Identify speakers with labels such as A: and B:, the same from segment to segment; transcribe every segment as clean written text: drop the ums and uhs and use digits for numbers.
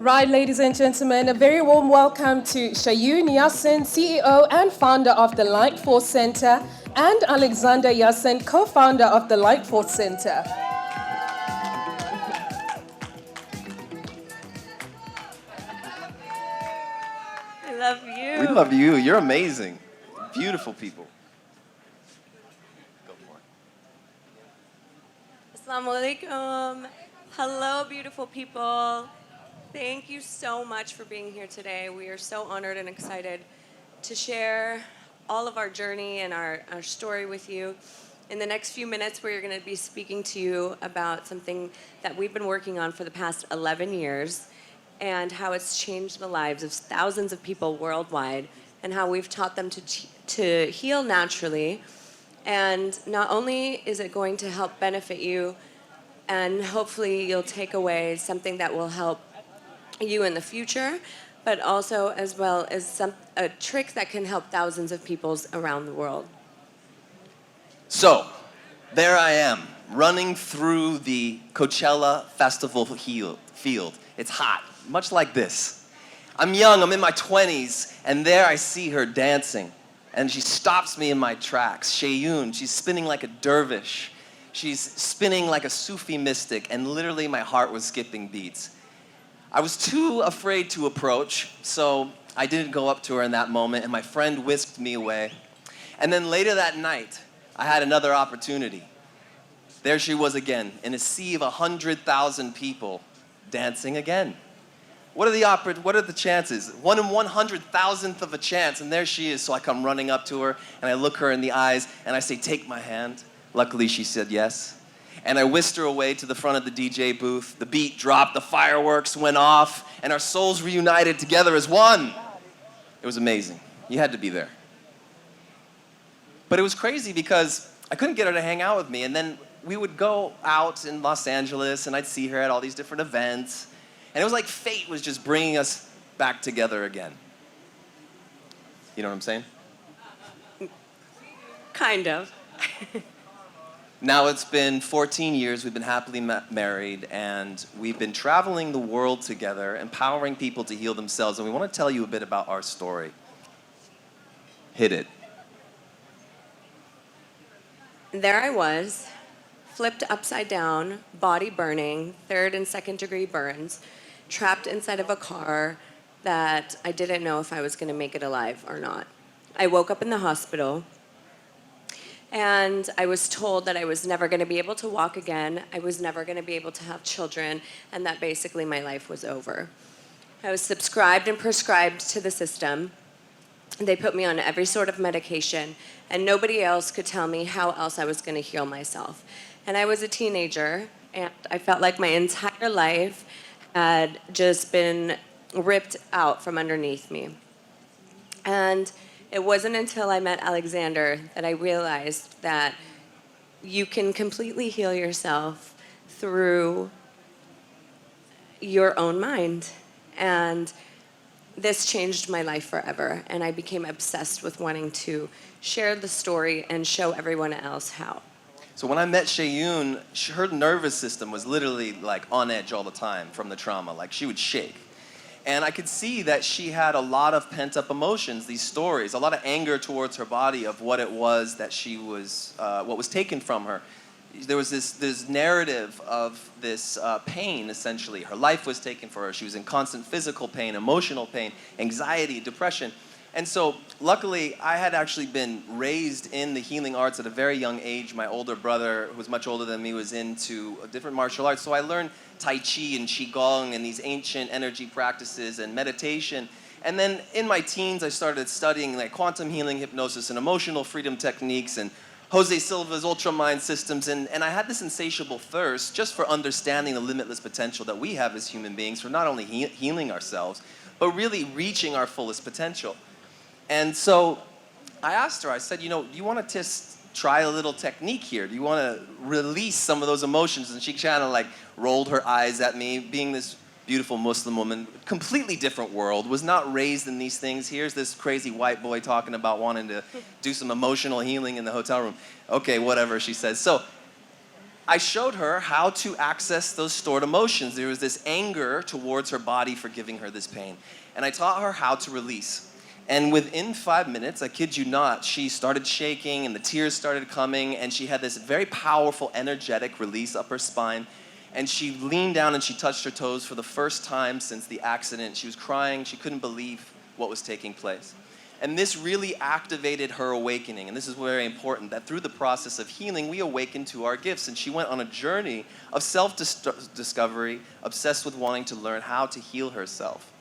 A: Right, ladies and gentlemen, a very warm welcome to Shayoon Yasin, CEO and founder of the Lightforce Center, and Alexander Yasin, co-founder of the Lightforce Center.
B: I love you.
C: We love you. You're amazing. Beautiful people. Go for it.
B: Assalamu alaikum. Hello, beautiful people. Thank you so much for being here today. We are so honored and excited to share all of our journey and our story with you. In the next few minutes, we're going to be speaking to you about something that we've been working on for the past 11 years and how it's changed the lives of thousands of people worldwide and how we've taught them to heal naturally. And not only is it going to help benefit you, and hopefully you'll take away something that will help you in the future, but also as well as a trick that can help thousands of people around the world.
C: So, there I am, running through the Coachella Festival field. It's hot, much like this. I'm young, I'm in my 20s, and there I see her dancing. And she stops me in my tracks. Shayoon, she's spinning like a dervish. She's spinning like a Sufi mystic, and literally my heart was skipping beats. I was too afraid to approach, so I didn't go up to her in that moment, and my friend whisked me away. And then later that night, I had another opportunity. There she was again, in a sea of 100,000 people, dancing again. What are the chances? 1 in 100,000th of a chance, and there she is. So I come running up to her, and I look her in the eyes, and I say, "Take my hand." Luckily, she said yes. And I whisked her away to the front of the DJ booth. The beat dropped, the fireworks went off, and our souls reunited together as one. It was amazing. You had to be there. But it was crazy because I couldn't get her to hang out with me, and then we would go out in Los Angeles, and I'd see her at all these different events. And it was like fate was just bringing us back together again. You know what I'm saying?
B: Kind of.
C: Now it's been 14 years, we've been happily married, and we've been traveling the world together, empowering people to heal themselves, and we want to tell you a bit about our story. Hit it.
B: There I was, flipped upside down, body burning, 3rd and 2nd degree burns, trapped inside of a car that I didn't know if I was going to make it alive or not. I woke up in the hospital, and I was told that I was never going to be able to walk again, I was never going to be able to have children, and that basically my life was over. I was subscribed and prescribed to the system. They put me on every sort of medication, and nobody else could tell me how else I was going to heal myself. And I was a teenager, and I felt like my entire life had just been ripped out from underneath me. And it wasn't until I met Alexander that I realized that you can completely heal yourself through your own mind. And this changed my life forever, and I became obsessed with wanting to share the story and show everyone else how.
C: So when I met Shayoon, her nervous system was literally like on edge all the time from the trauma. Like she would shake. And I could see that she had a lot of pent-up emotions, these stories, a lot of anger towards her body of what it was that she was, what was taken from her. There was this narrative of this pain, essentially. Her life was taken from her. She was in constant physical pain, emotional pain, anxiety, depression. And so, luckily, I had actually been raised in the healing arts at a very young age. My older brother, who was much older than me, was into different martial arts. So I learned Tai Chi and Qigong and these ancient energy practices and meditation. And then in my teens, I started studying like quantum healing, hypnosis, and emotional freedom techniques, and Jose Silva's ultramind systems. And I had this insatiable thirst just for understanding the limitless potential that we have as human beings for not only healing ourselves, but really reaching our fullest potential. And so I asked her, I said, do you want to just try a little technique here? Do you want to release some of those emotions? And she kind of like rolled her eyes at me, being this beautiful Muslim woman, completely different world, was not raised in these things. Here's this crazy white boy talking about wanting to do some emotional healing in the hotel room. Okay, whatever, she says. So I showed her how to access those stored emotions. There was this anger towards her body for giving her this pain. And I taught her how to release. And within 5 minutes, I kid you not, she started shaking and the tears started coming, and she had this very powerful, energetic release up her spine. And she leaned down and she touched her toes for the first time since the accident. She was crying. She couldn't believe what was taking place. And this really activated her awakening. And this is very important, that through the process of healing, we awaken to our gifts. And she went on a journey of self-discovery, obsessed with wanting to learn how to heal herself.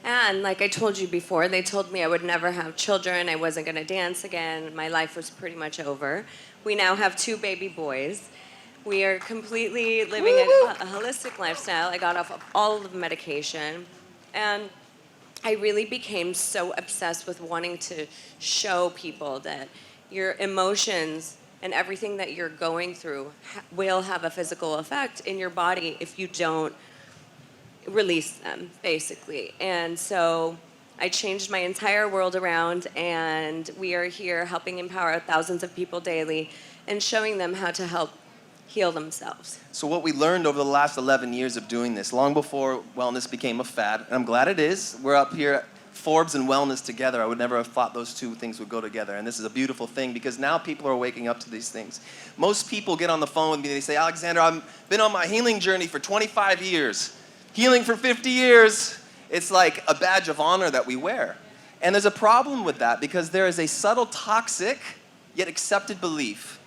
B: And like I told you before, they told me I would never have children, I wasn't going to dance again, my life was pretty much over. We now have 2 baby boys. We are completely living a holistic lifestyle. I got off of all of the medication. And I really became so obsessed with wanting to show people that your emotions and everything that you're going through will have a physical effect in your body if you don't release them, basically. And so I changed my entire world around, and we are here helping empower thousands of people daily and showing them how to help heal themselves.
C: So what we learned over the last 11 years of doing this, long before wellness became a fad, and I'm glad it is. We're up here at Forbes and wellness together. I would never have thought those two things would go together. And this is a beautiful thing because now people are waking up to these things. Most people get on the phone with me, they say, Alexander, I've been on my healing journey for 25 years. Healing for 50 years. It's like a badge of honor that we wear. And there's a problem with that because there is a subtle toxic yet accepted belief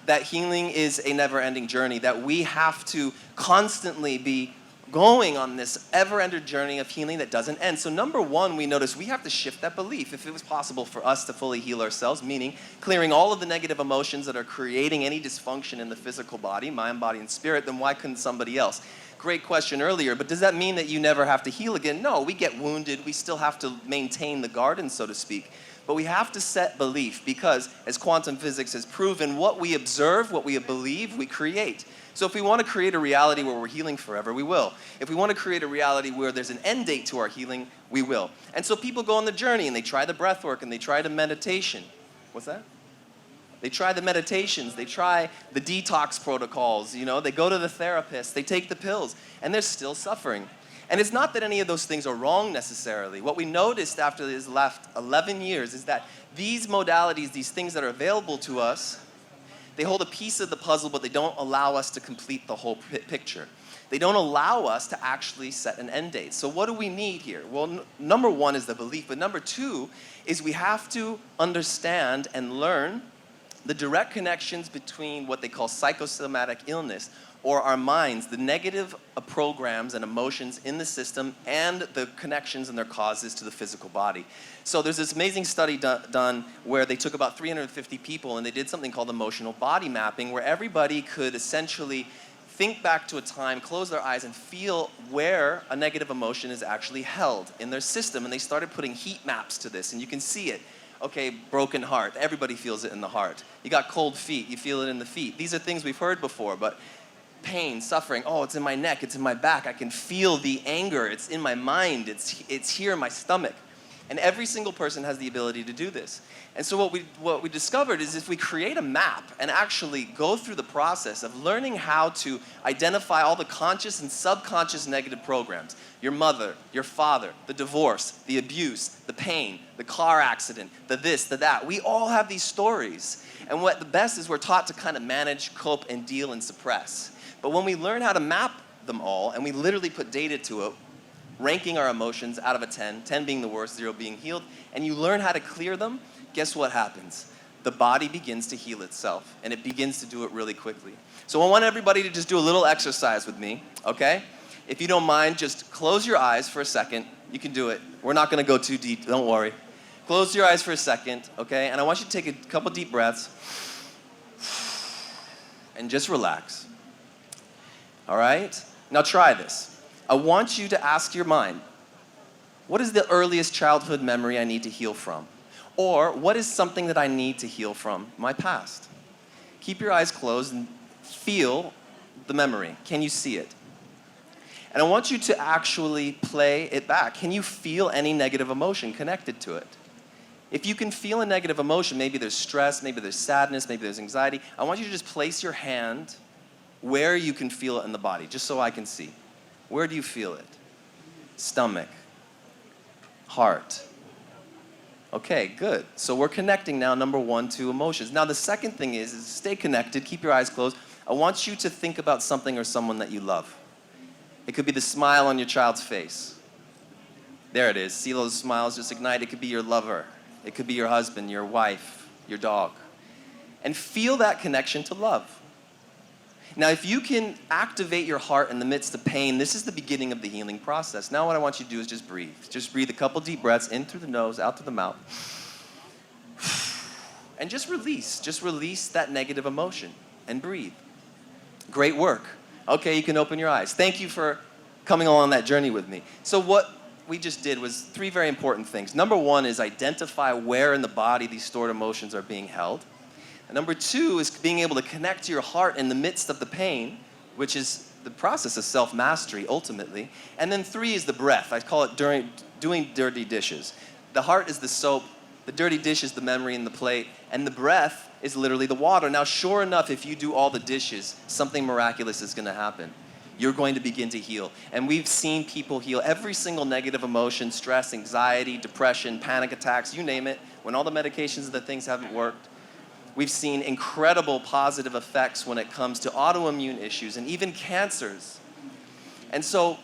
C: that healing is a never-ending journey, that we have to constantly be going on this ever-ending journey of healing that doesn't end. So number one, we notice we have to shift that belief. If it was possible for us to fully heal ourselves, meaning clearing all of the negative emotions that are creating any dysfunction in the physical body, mind, body, and spirit, then why couldn't somebody else? Great question earlier, but does that mean that you never have to heal again? No, we get wounded. We still have to maintain the garden, so to speak. But we have to set belief because, as quantum physics has proven, what we observe, what we believe, we create. So if we want to create a reality where we're healing forever, we will. If we want to create a reality where there's an end date to our healing, we will. And so people go on the journey and they try the breath work and they try the meditation. What's that? They try the meditations, they try the detox protocols, they go to the therapist, they take the pills, and they're still suffering. And it's not that any of those things are wrong necessarily. What we noticed after these last 11 years is that these modalities, these things that are available to us, they hold a piece of the puzzle, but they don't allow us to complete the whole picture. They don't allow us to actually set an end date. So what do we need here? Well, number one is the belief, but number two is we have to understand and learn the direct connections between what they call psychosomatic illness, or our minds, the negative programs and emotions in the system, and the connections and their causes to the physical body. So there's this amazing study done where they took about 350 people and they did something called emotional body mapping, where everybody could essentially think back to a time, close their eyes, and feel where a negative emotion is actually held in their system. And they started putting heat maps to this, and you can see it. Okay, broken heart. Everybody feels it in the heart. You got cold feet. You feel it in the feet. These are things we've heard before, but pain, suffering, oh, it's in my neck, it's in my back. I can feel the anger. It's in my mind. It's here in my stomach. And every single person has the ability to do this. And so what we discovered is if we create a map and actually go through the process of learning how to identify all the conscious and subconscious negative programs, your mother, your father, the divorce, the abuse, the pain, the car accident, the this, the that, we all have these stories. And what the best is we're taught to kind of manage, cope, and deal and suppress. But when we learn how to map them all and we literally put data to it, ranking our emotions out of a 10, 10 being the worst, 0 being healed, and you learn how to clear them, guess what happens? The body begins to heal itself, and it begins to do it really quickly. So I want everybody to just do a little exercise with me, okay? If you don't mind, just close your eyes for a second. You can do it. We're not going to go too deep, don't worry. Close your eyes for a second, okay? And I want you to take a couple deep breaths and just relax. All right? Now try this. I want you to ask your mind, what is the earliest childhood memory I need to heal from? Or what is something that I need to heal from my past? Keep your eyes closed and feel the memory. Can you see it? And I want you to actually play it back. Can you feel any negative emotion connected to it? If you can feel a negative emotion, maybe there's stress, maybe there's sadness, maybe there's anxiety, I want you to just place your hand where you can feel it in the body, just so I can see. Where do you feel it? Stomach, heart. Okay, good. So we're connecting now, number one, to emotions. Now the second thing is stay connected, keep your eyes closed. I want you to think about something or someone that you love. It could be the smile on your child's face. There it is. See those smiles just ignite. It could be your lover. It could be your husband, your wife, your dog. And feel that connection to love. Now, if you can activate your heart in the midst of pain, this is the beginning of the healing process. Now what I want you to do is just breathe. Just breathe a couple deep breaths in through the nose, out through the mouth. And just release that negative emotion and breathe. Great work. Okay, you can open your eyes. Thank you for coming along that journey with me. So what we just did was three very important things. Number one is identify where in the body these stored emotions are being held. And number two is being able to connect to your heart in the midst of the pain, which is the process of self-mastery ultimately. And then three is the breath. I call it doing dirty dishes. The heart is the soap, the dirty dish is the memory and the plate, and the breath is literally the water. Now, sure enough, if you do all the dishes, something miraculous is going to happen. You're going to begin to heal. And we've seen people heal every single negative emotion, stress, anxiety, depression, panic attacks, you name it. When all the medications and the things haven't worked, we've seen incredible positive effects when it comes to autoimmune issues and even cancers. And so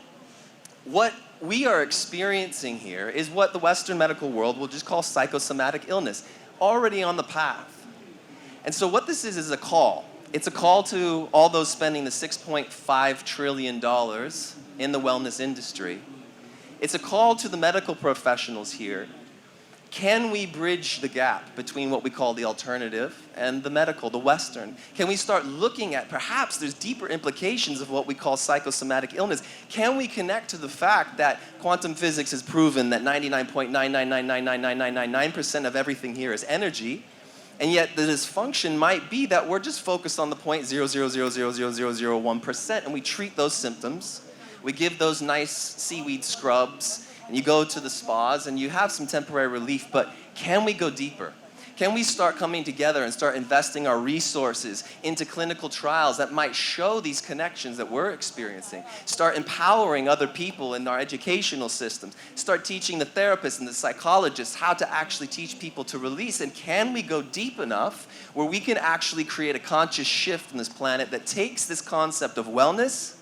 C: what we are experiencing here is what the Western medical world will just call psychosomatic illness, already on the path. And so what this is a call. It's a call to all those spending the $6.5 trillion in the wellness industry. It's a call to the medical professionals here. Can we bridge the gap between what we call the alternative and the medical, the Western? Can we start looking at perhaps there's deeper implications of what we call psychosomatic illness? Can we connect to the fact that quantum physics has proven that 99.9999999% of everything here is energy, and yet the dysfunction might be that we're just focused on the 0.0000001%, and we treat those symptoms. We give those nice seaweed scrubs, and you go to the spas and you have some temporary relief, but can we go deeper? Can we start coming together and start investing our resources into clinical trials that might show these connections that we're experiencing? Start empowering other people in our educational systems. Start teaching the therapists and the psychologists how to actually teach people to release. And can we go deep enough where we can actually create a conscious shift on this planet that takes this concept of wellness?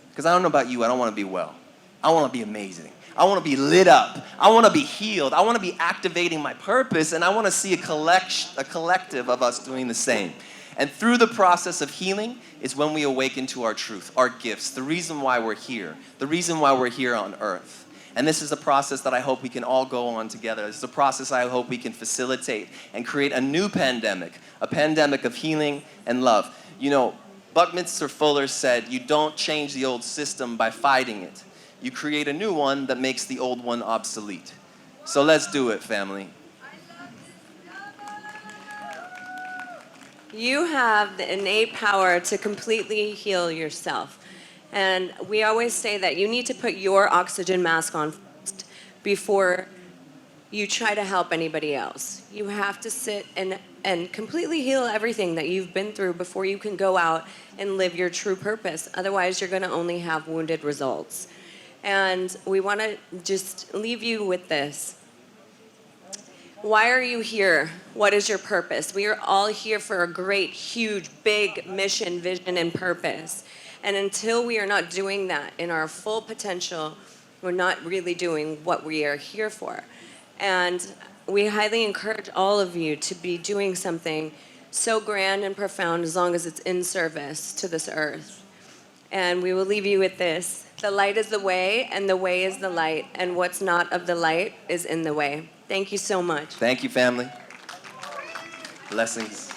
C: Because I don't know about you, I don't want to be well. I want to be amazing. I want to be lit up. I want to be healed. I want to be activating my purpose, and I want to see a collective of us doing the same. And through the process of healing is when we awaken to our truth, our gifts, the reason why we're here, the reason why we're here on earth. And this is a process that I hope we can all go on together. This is a process I hope we can facilitate and create a new pandemic, a pandemic of healing and love. You know, Buckminster Fuller said, you don't change the old system by fighting it. You create a new one that makes the old one obsolete. So let's do it, family.
B: You have the innate power to completely heal yourself. And we always say that you need to put your oxygen mask on first before you try to help anybody else. You have to sit and completely heal everything that you've been through before you can go out and live your true purpose. Otherwise, you're going to only have wounded results. And we want to just leave you with this. Why are you here? What is your purpose? We are all here for a great, huge, big mission, vision, and purpose. And until we are not doing that in our full potential, we're not really doing what we are here for. And we highly encourage all of you to be doing something so grand and profound as long as it's in service to this earth. And we will leave you with this. The light is the way, and the way is the light, and what's not of the light is in the way. Thank you so much.
C: Thank you, family. Blessings.